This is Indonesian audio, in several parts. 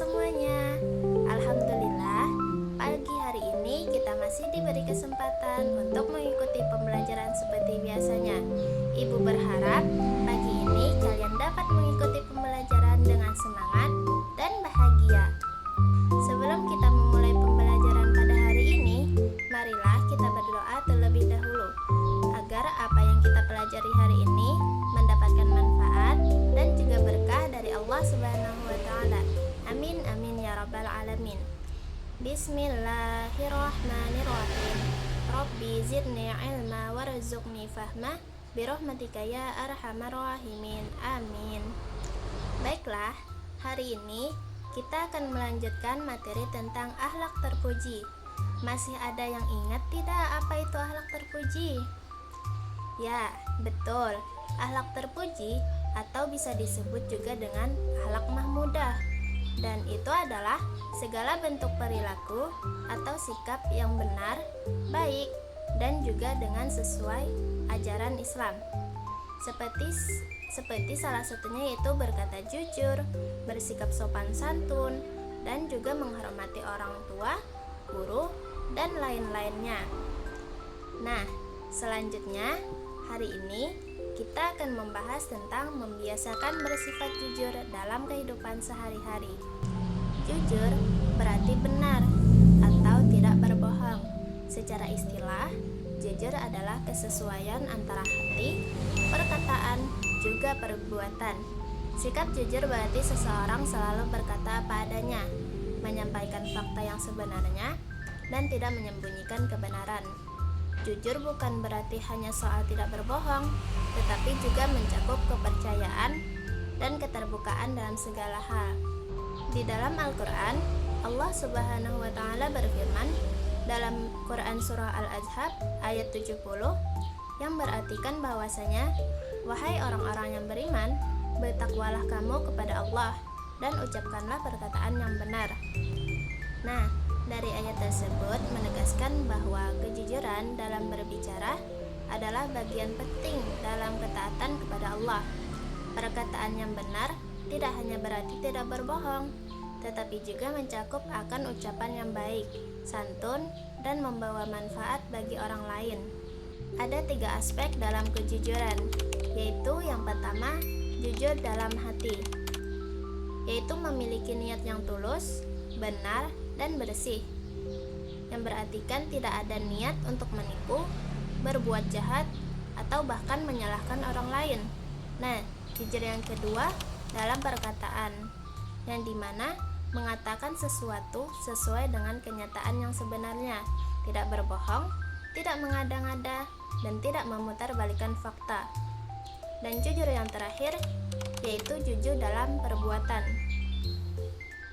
semuanya. Alhamdulillah, pagi hari ini kita masih diberi kesempatan untuk mengikuti pembelajaran seperti biasanya. Ibu berharap pagi ini kalian dapat mengikuti pembelajaran dengan semangat dan bahagia. Sebelum kita memulai pembelajaran pada hari ini, marilah kita berdoa terlebih dahulu agar apa yang kita pelajari hari ini mendapatkan manfaat dan juga berkah dari Allah Subhanahu wa taala. Amin amin ya rabbal alamin. Bismillahirrahmanirrahim. Rabbi zidni ilma warzuqni fahma birahmatika ya arhamar rahimin. Amin. Baiklah, hari ini kita akan melanjutkan materi tentang akhlak terpuji. Masih ada yang ingat tidak apa itu akhlak terpuji? Ya, betul. Akhlak terpuji atau bisa disebut juga dengan akhlak mahmudah. Dan itu adalah segala bentuk perilaku atau sikap yang benar, baik, dan juga dengan sesuai ajaran Islam. Seperti salah satunya yaitu berkata jujur, bersikap sopan santun, dan juga menghormati orang tua, guru, dan lain-lainnya. Nah, selanjutnya hari ini kita akan membahas tentang membiasakan bersifat jujur dalam kehidupan sehari-hari. Jujur berarti benar atau tidak berbohong. Secara istilah, jujur adalah kesesuaian antara hati, perkataan, juga perbuatan. Sikap jujur berarti seseorang selalu berkata apa adanya, menyampaikan fakta yang sebenarnya, dan tidak menyembunyikan kebenaran. Jujur bukan berarti hanya soal tidak berbohong, tetapi juga mencakup kepercayaan dan keterbukaan dalam segala hal. Di dalam Al-Quran, Allah Subhanahu wa taala berfirman dalam Quran surah Al-Ahzab ayat 70 yang berartikan bahwasanya, wahai orang-orang yang beriman, bertakwalah kamu kepada Allah dan ucapkanlah perkataan yang benar. Nah, dari ayat tersebut menegaskan bahwa kejujuran dalam berbicara adalah bagian penting dalam ketaatan kepada Allah. Perkataan yang benar tidak hanya berarti tidak berbohong, tetapi juga mencakup akan ucapan yang baik, santun, dan membawa manfaat bagi orang lain. Ada 3 aspek dalam kejujuran, yaitu yang pertama, jujur dalam hati, yaitu memiliki niat yang tulus, benar, dan bersih, yang berartikan tidak ada niat untuk menipu, berbuat jahat, atau bahkan menyalahkan orang lain. Nah, jujur yang kedua dalam perkataan, yang dimana mengatakan sesuatu sesuai dengan kenyataan yang sebenarnya, tidak berbohong, tidak mengada-ngada, dan tidak memutarbalikkan fakta. Dan jujur yang terakhir yaitu jujur dalam perbuatan,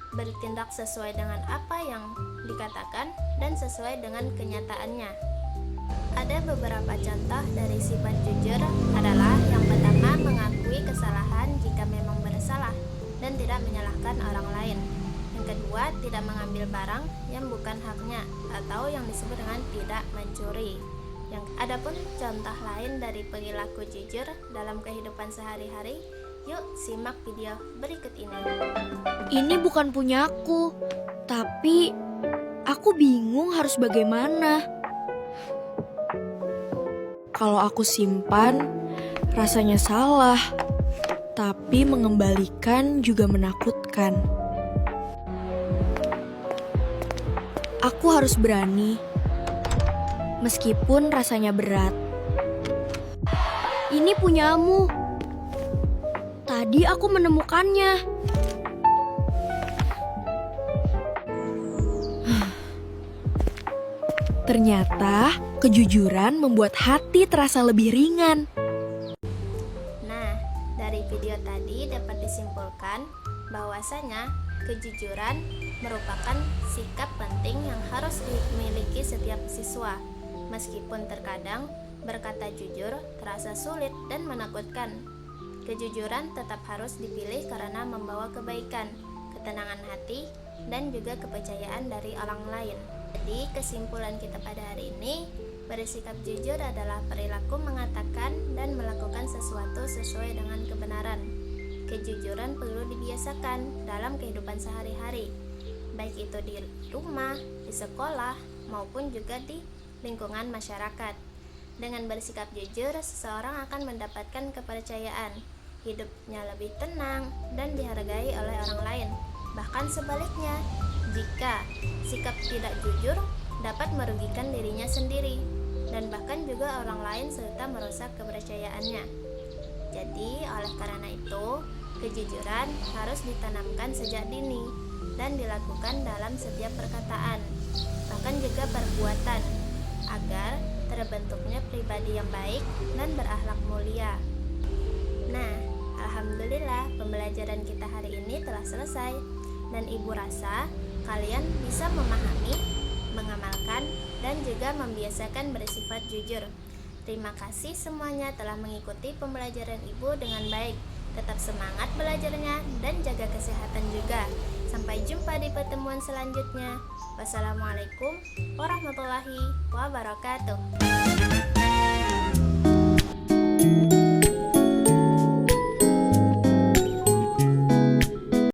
bertindak sesuai dengan apa yang dikatakan dan sesuai dengan kenyataannya. Ada beberapa contoh dari sifat jujur adalah yang pertama, mengakui kesalahan jika memang bersalah dan tidak menyalahkan orang lain. Yang kedua, tidak mengambil barang yang bukan haknya atau yang disebut dengan tidak mencuri. Adapun contoh lain dari perilaku jujur dalam kehidupan sehari-hari, yuk simak video berikut ini. Ini bukan punyaku, tapi aku bingung harus bagaimana. Kalau aku simpan, rasanya salah, tapi mengembalikan juga menakutkan. Aku harus berani, meskipun rasanya berat. Ini punyamu. Tadi aku menemukannya. Ternyata kejujuran membuat hati terasa lebih ringan. Nah, dari video tadi dapat disimpulkan bahwasanya kejujuran merupakan sikap penting yang harus dimiliki setiap siswa. Meskipun terkadang berkata jujur terasa sulit dan menakutkan, kejujuran tetap harus dipilih karena membawa kebaikan, ketenangan hati, dan juga kepercayaan dari orang lain. Jadi kesimpulan kita pada hari ini, bersikap jujur adalah perilaku mengatakan dan melakukan sesuatu sesuai dengan kebenaran. kejujuran perlu dibiasakan dalam kehidupan sehari-hari, baik itu di rumah, di sekolah, maupun juga di lingkungan masyarakat. Dengan bersikap jujur, seseorang akan mendapatkan kepercayaan, hidupnya lebih tenang dan dihargai oleh orang lain. Bahkan sebaliknya, jika sikap tidak jujur dapat merugikan dirinya sendiri dan bahkan juga orang lain serta merusak kepercayaannya. Jadi, oleh karena itu, kejujuran harus ditanamkan sejak dini dan dilakukan dalam setiap perkataan, bahkan juga perbuatan, agar terbentuknya pribadi yang baik dan berakhlak mulia. Nah, alhamdulillah pembelajaran kita hari ini telah selesai dan Ibu rasa kalian bisa memahami, mengamalkan, dan juga membiasakan bersifat jujur. Terima kasih semuanya telah mengikuti pembelajaran Ibu dengan baik. Tetap semangat belajarnya dan jaga kesehatan juga. Sampai jumpa di pertemuan selanjutnya. Wassalamualaikum warahmatullahi wabarakatuh.